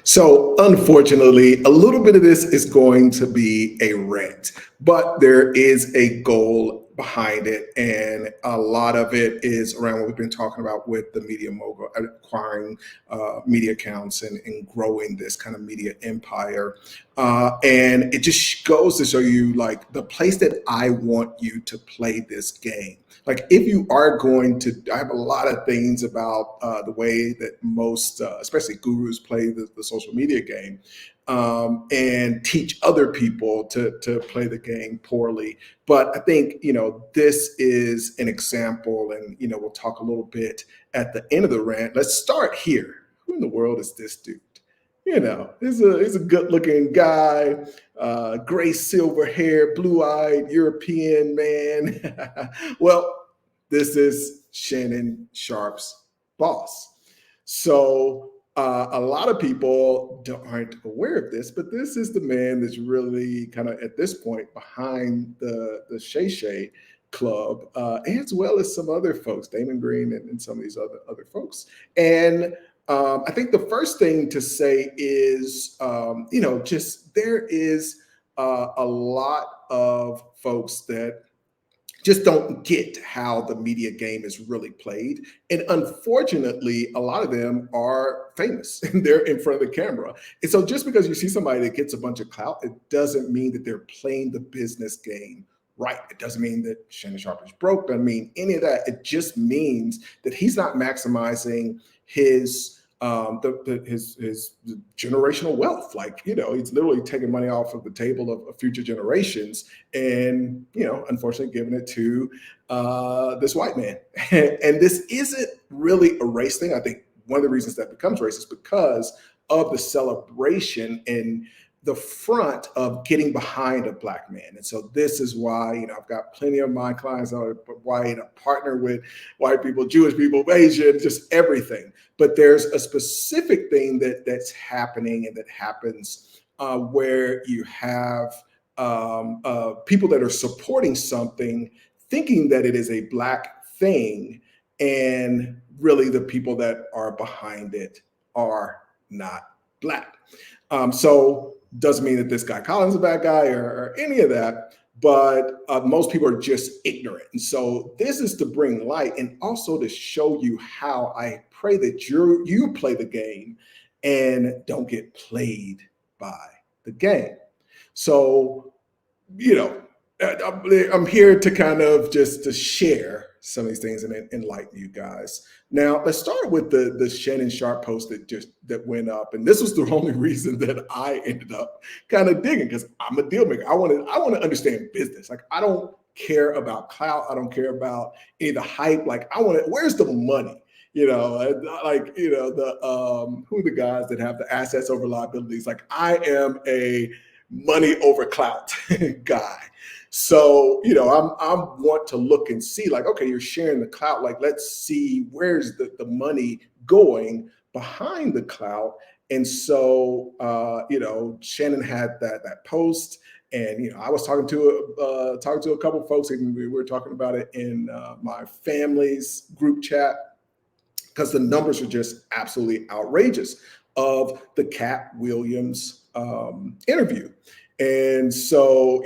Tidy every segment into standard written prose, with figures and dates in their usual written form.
So, unfortunately, a little bit of this is going to be a rant, but there is a goal behind it. And a lot of it is around what we've been talking about with the media mogul, acquiring media accounts and growing this kind of media empire. And it just goes to show you like the place that I want you to play this game. Like, if you are going to, I have a lot of things about the way that most, especially gurus, play the social media game, and teach other people to play the game poorly. But I think, this is an example, and, we'll talk a little bit at the end of the rant. Let's start here. Who in the world is this dude? He's a good looking guy, gray silver hair, blue eyed European man. Well, this is Shannon Sharp's boss. So a lot of people aren't aware of this, but this is the man that's really kind of at this point behind the Shay Shay club, as well as some other folks, Damon Green and some of these other folks. And I think the first thing to say is, just there is a lot of folks that just don't get how the media game is really played. And unfortunately, a lot of them are famous and they're in front of the camera. And so just because you see somebody that gets a bunch of clout, it doesn't mean that they're playing the business game right. It doesn't mean that Shannon Sharp is broke. Doesn't mean any of that. It just means that he's not maximizing his his generational wealth. Like, he's literally taking money off of the table of future generations and, unfortunately giving it to this white man. And this isn't really a race thing. I think one of the reasons that becomes racist is because of the celebration and the front of getting behind a black man. And so this is why, I've got plenty of my clients that are white, I partner with white people, Jewish people, Asian, just everything. But there's a specific thing that's happening and that happens where you have people that are supporting something, thinking that it is a black thing, and really the people that are behind it are not black. So doesn't mean that this guy Collins is a bad guy or any of that, but most people are just ignorant. And so this is to bring light and also to show you how I pray that you play the game and don't get played by the game. So, I'm here to kind of just to share some of these things and enlighten you guys. Now, let's start with the Shannon Sharp post that went up, and this was the only reason that I ended up kind of digging, because I'm a deal maker. I want to understand business. Like, I don't care about clout. I don't care about any of the hype. Like, where's the money? Who are the guys that have the assets over liabilities? Like, I am a money over clout guy. So, I want to look and see, like, okay, you're sharing the clout. Like, let's see where's the money going behind the clout. And so, Shannon had that post, and I was talking to a couple of folks, and we were talking about it in my family's group chat, because the numbers are just absolutely outrageous of the Cat Williams interview. And so,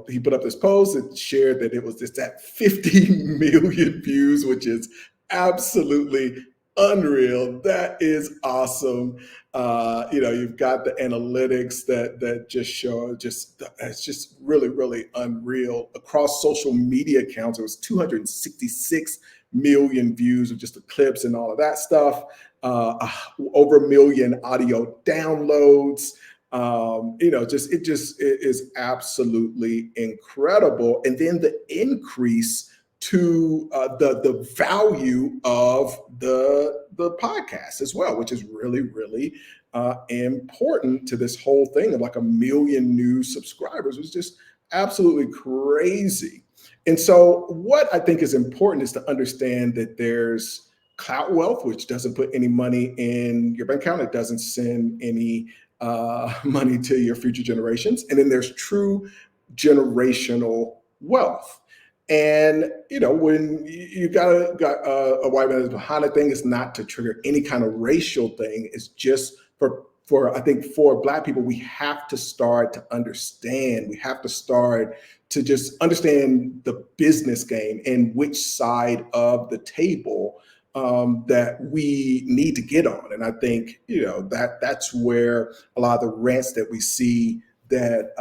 he put up this post and shared that it was just at 50 million views, which is absolutely unreal. That is awesome. You've got the analytics that just show it's just really, really unreal. Across social media accounts, it was 266 million views of just the clips and all of that stuff. Over 1 million audio downloads. It is absolutely incredible. And then the increase to the value of the podcast as well, which is really, really important to this whole thing of like 1 million new subscribers. Was just absolutely crazy. And so what I think is important is to understand that there's clout wealth, which doesn't put any money in your bank account. It doesn't send any money to your future generations. And then there's true generational wealth. And, when you got a white man that's behind a thing, it's not to trigger any kind of racial thing. It's just for for I think for Black people, we have to start to understand. We have to start to just understand the business game and which side of the table that we need to get on. And I think that's where a lot of the rants that we see that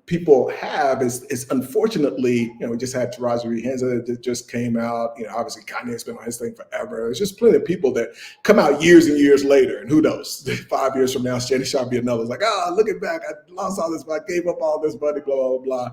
people have is unfortunately, we just had Taraji Henson that just came out. Obviously Kanye's been on his thing forever. There's just plenty of people that come out years and years later, and who knows, 5 years from now, Shay Shay be another. It's like, looking back, I lost all this, but I gave up all this money, blah, blah,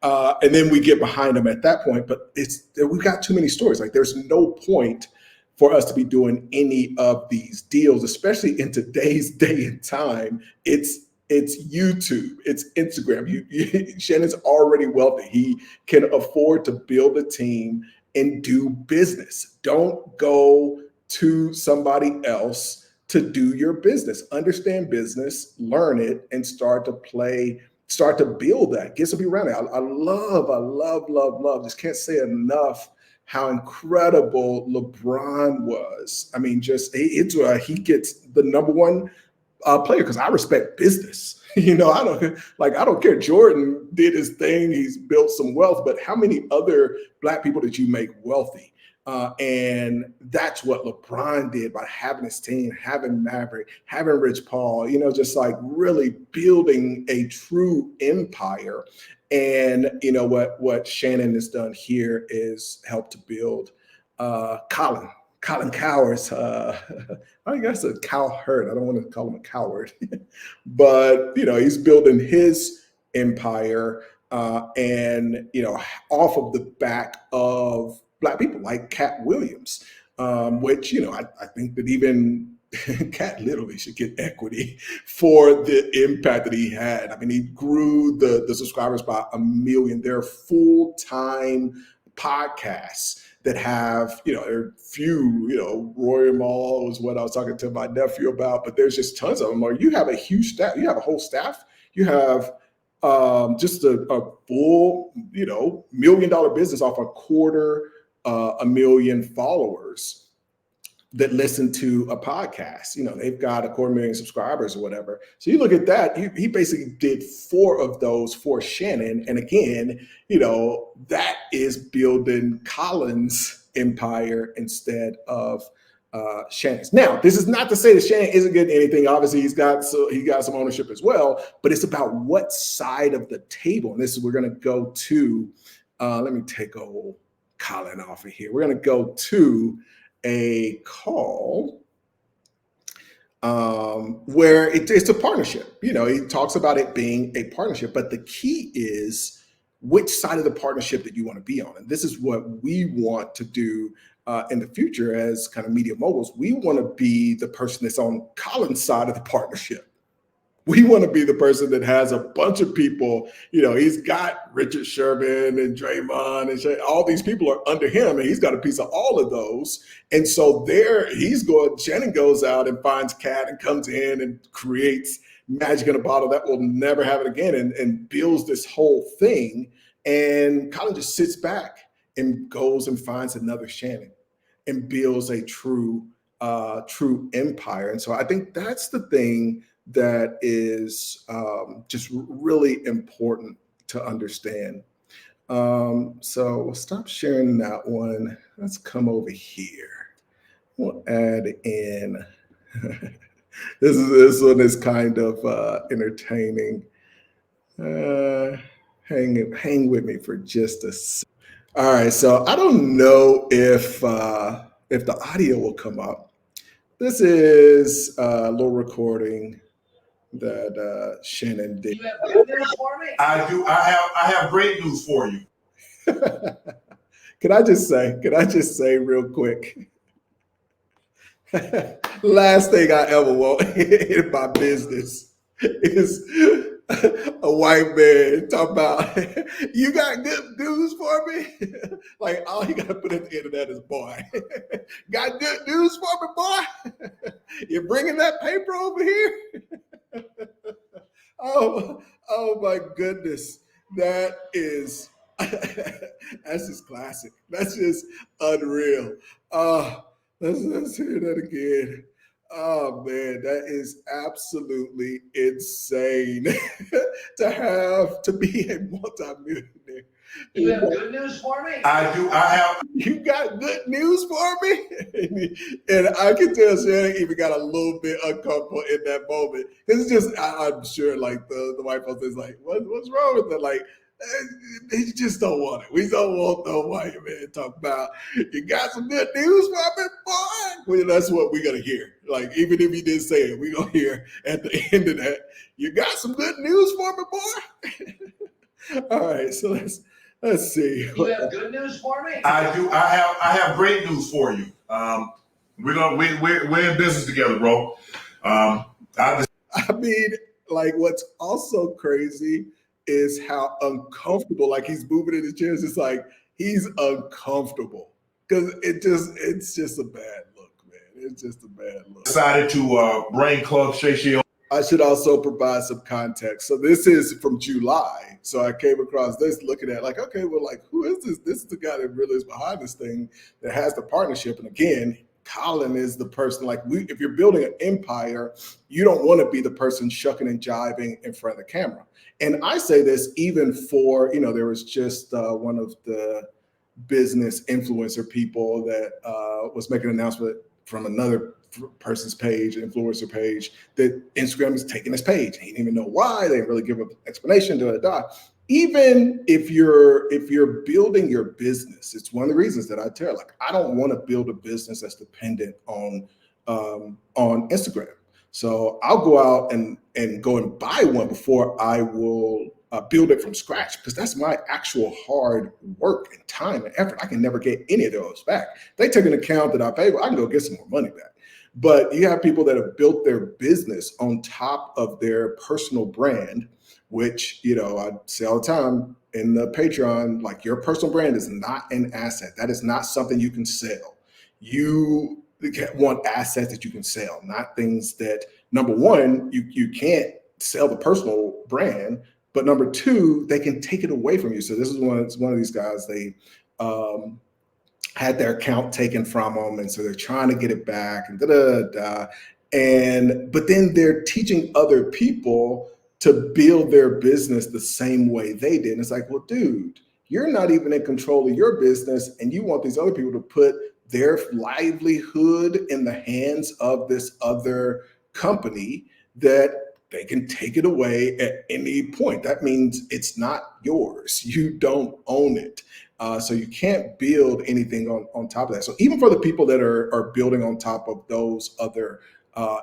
blah. And then we get behind them at that point. But we've got too many stories. Like, there's no point for us to be doing any of these deals, especially in today's day and time. It's YouTube, it's Instagram. Shannon's already wealthy. He can afford to build a team and do business. Don't go to somebody else to do your business. Understand business, learn it, and start to build that. Get some people around it. I love, just can't say enough how incredible LeBron was. I mean, just he gets the number one player because I respect business. I don't care. Jordan did his thing. He's built some wealth, but how many other Black people did you make wealthy? And that's what LeBron did by having his team, having Maverick, having Rich Paul, just like really building a true empire. And what Shannon has done here is help to build Colin Coward's, I guess a cowherd. I don't want to call him a coward, but he's building his empire, and off of the back of Black people like Cat Williams, which I think that even Cat literally should get equity for the impact that he had. I mean, he grew the subscribers by 1 million. They're full-time podcasts that have, there are few, Roy Mall was what I was talking to my nephew about, but there's just tons of them. Or you have a huge staff, you have a whole staff, you have just a full, $1 million business off a quarter, 1 million followers that listen to a podcast. They've got 250,000 subscribers or whatever. So you look at that, he basically did 4 of those for Shannon. And again, that is building Colin's empire instead of Shannon's. Now, this is not to say that Shannon isn't getting anything. Obviously, he got some ownership as well, but it's about what side of the table. And this is, we're going to go to, let me take old Colin off of here. We're going to go to a call where it's a partnership. He talks about it being a partnership, but the key is which side of the partnership that you want to be on. And this is what we want to do in the future as kind of media moguls. We want to be the person that's on Colin's side of the partnership. We want to be the person that has a bunch of people, he's got Richard Sherman and Draymond and Shay, all these people are under him, and he's got a piece of all of those. And so Shannon goes out and finds Cat and comes in and creates magic in a bottle that will never have it again, and builds this whole thing. And Colin just sits back and goes and finds another Shannon and builds a true empire. And so I think that's the thing that is just really important to understand. So we'll stop sharing that one. Let's come over here. We'll add in. This one is kind of entertaining. Hang with me for just a second. All right, so I don't know if the audio will come up. This is a little recording that Shannon did. You have good news for me? I do. I have great news for you. Can I just say real quick? Last thing I ever want in my business is a white man talk about, you got good news for me? Like, all you got to put at the end of that is, boy. Got good news for me, boy? You're bringing that paper over here? Oh my goodness. That is, that's just classic. That's just unreal. Let's hear that again. Oh man, that is absolutely insane to be a multimillionaire. You have good news for me? I do. I have. You got good news for me? And I can tell Shannon even got a little bit uncomfortable in that moment. It's just, I'm sure like the white folks is like, what's wrong with it? Like, they just don't want it. We don't want no white man talk about, you got some good news for me, boy? Well, that's what we're going to hear. Like, even if you didn't say it, we're going to hear at the end of that, you got some good news for me, boy? All right, so let's see. You have good news for me? I do. I have great news for you. We're in business together, bro. I mean, like what's also crazy is how uncomfortable, like he's moving in his chair. It's just like he's uncomfortable because it's just a bad look, man. It's just a bad look. Decided to bring Club Shay Shay. I should also provide some context. So this is from July. So I came across this looking at like, okay, well, like, who is this? This is the guy that really is behind this thing that has the partnership. And again, Colin is the person, like, if you're building an empire, you don't want to be the person shucking and jiving in front of the camera. And I say this even for, there was just one of the business influencer people that was making an announcement from another person's page, influencer page, that Instagram is taking his page. He didn't even know why. They didn't really give an explanation. Even if you're building your business, it's one of the reasons that I tell, like, I don't want to build a business that's dependent on Instagram. So I'll go out and go and buy one before I will build it from scratch, because that's my actual hard work and time and effort. I can never get any of those back. They take an account that I pay, I can go get some more money back. But you have people that have built their business on top of their personal brand, which, I say all the time in the Patreon, like, your personal brand is not an asset. That is not something you can sell. You want assets that you can sell, not things that, number one, you can't sell the personal brand, but number two, they can take it away from you. So this is one of these guys, they had their account taken from them, and so they're trying to get it back, and but then they're teaching other people to build their business the same way they did. And it's like, well, dude, you're not even in control of your business, and you want these other people to put their livelihood in the hands of this other company that they can take it away at any point. That means it's not yours. You don't own it. So you can't build anything on top of that. So even for the people that are building on top of those other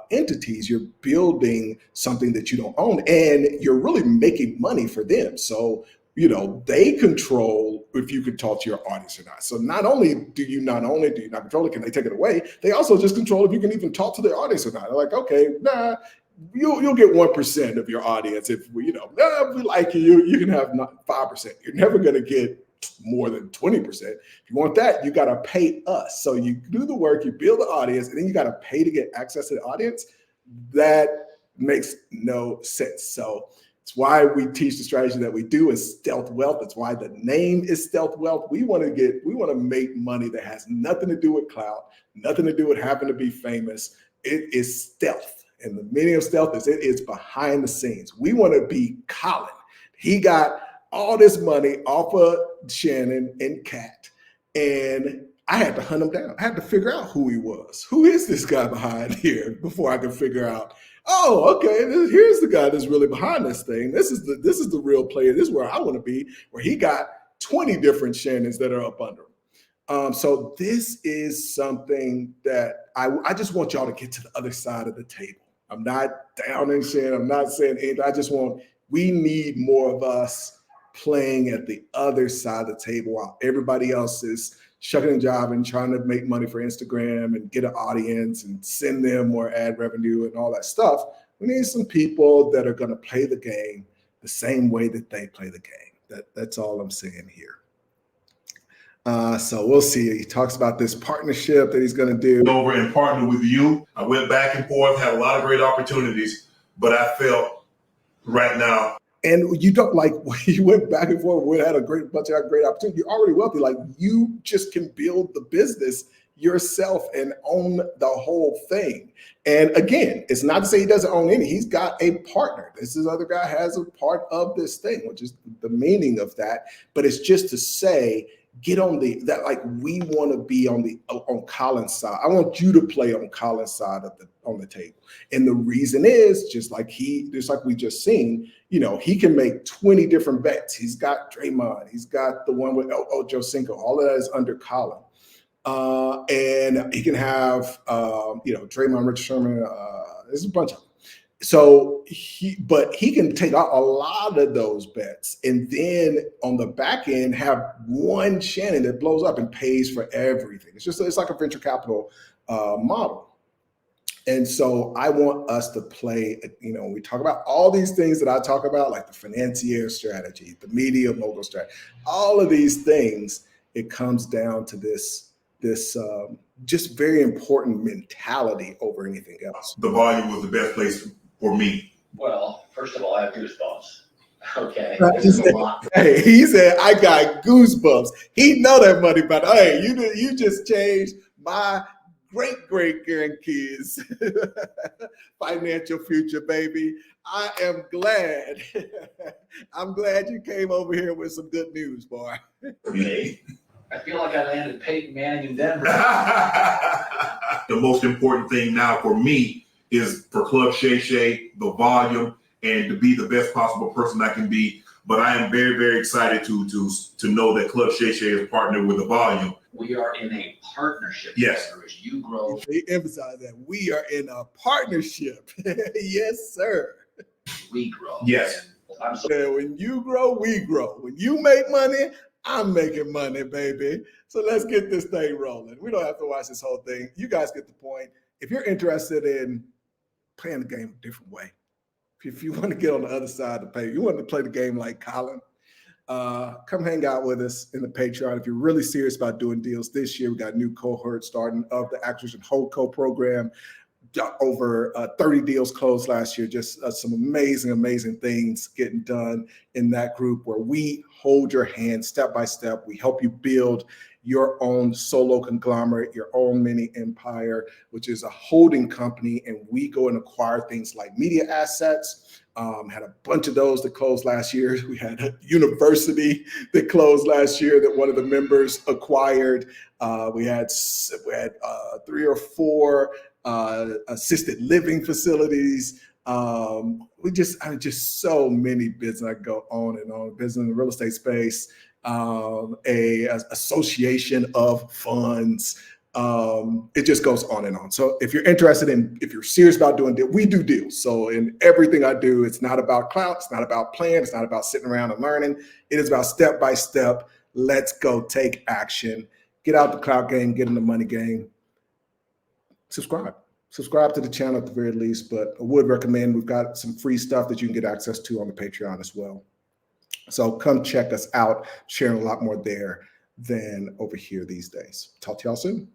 entities, you're building something that you don't own, and you're really making money for them. So, they control if you can talk to your audience or not. So not only do you not own it, do you not control it, can they take it away? They also just control if you can even talk to their audience or not. They're like, okay, nah, you'll get 1% of your audience. If we like you can have 5%. You're never going to get more than 20%. If you want that, you got to pay us. So you do the work, you build the audience, and then you got to pay to get access to the audience. That makes no sense. So it's why we teach the strategy that we do is stealth wealth. That's why the name is stealth wealth. We want to make money that has nothing to do with clout, nothing to do with having to be famous. It is stealth. And the meaning of stealth is it is behind the scenes. We want to be Colin. He got all this money off of Shannon and Kat, and I had to hunt him down. I had to figure out who he was. Who is this guy behind here before I could figure out, oh, okay, here's the guy that's really behind this thing. This is the real player. This is where I want to be, where he got 20 different Shannons that are up under him. So this is something that I just want y'all to get to the other side of the table. I'm not downing Shannon. I'm not saying anything. We need more of us playing at the other side of the table while everybody else is shucking and jiving, trying to make money for Instagram and get an audience and send them more ad revenue and all that stuff. We need some people that are going to play the game the same way that they play the game. That's all I'm saying here. So we'll see. He talks about this partnership that he's going to do. Over and partner with you. I went back and forth, had a lot of great opportunities, but I felt right now. And you don't, like, you went back and forth, we had a bunch of great opportunities. You're already wealthy. Like, you just can build the business yourself and own the whole thing. And again, it's not to say he doesn't own any. He's got a partner. This other guy has a part of this thing, which is the meaning of that. But it's just to say, get on that, like, we want to be on Colin's side. I want you to play on Colin's side of on the table. And the reason is just like we just seen, he can make 20 different bets. He's got Draymond, he's got the one with Ocho Cinco, all of that is under Colin. And he can have Draymond, Richard Sherman, there's a bunch of them. So he can take out a lot of those bets, and then on the back end have one Shannon that blows up and pays for everything. It's like a venture capital model. And so I want us to play, we talk about all these things that I talk about, like the financier strategy, the media mogul strategy, all of these things, it comes down to this just very important mentality over anything else. The volume was the best place for me. Well, first of all, I have goosebumps. Okay, this is a lot. Hey, he said, I got goosebumps. He know that money, but hey, you just changed my great grandkids' financial future, baby. I am glad. I'm glad you came over here with some good news, boy. Me? I feel like I landed Peyton Manning in Denver. The most important thing now for me is for Club Shay Shay, the volume, and to be the best possible person I can be. But I am very, very excited to know that Club Shay Shay is partnered with the volume. We are in a partnership. Yes. As you grow. They emphasize that we are in a partnership. Yes, sir. We grow. Yes. I'm so. When you grow, we grow. When you make money, I'm making money, baby. So let's get this thing rolling. We don't have to watch this whole thing. You guys get the point. If you're interested in playing the game a different way, if you want to get on the other side of the page, you want to play the game like Colin, come hang out with us in the Patreon. If you're really serious about doing deals this year, we got a new cohort starting of the Acquisition Holdco program. Over 30 deals closed last year. Just some amazing things getting done in that group where we hold your hand step by step. We help you build your own solo conglomerate, your own mini empire, which is a holding company. And we go and acquire things like media assets. Had a bunch of those that closed last year. We had a university that closed last year that one of the members acquired. We had 3 or 4 assisted living facilities. Just so many business. I go on and on. Business in the real estate space, a association of funds. It just goes on and on. So if you're interested if you're serious about doing deals, we do deals. So in everything I do, it's not about clout. It's not about plan. It's not about sitting around and learning. It is about step by step. Let's go take action. Get out the clout game. Get in the money game. Subscribe to the channel at the very least, but I would recommend, we've got some free stuff that you can get access to on the Patreon as well. So come check us out, sharing a lot more there than over here these days. Talk to y'all soon.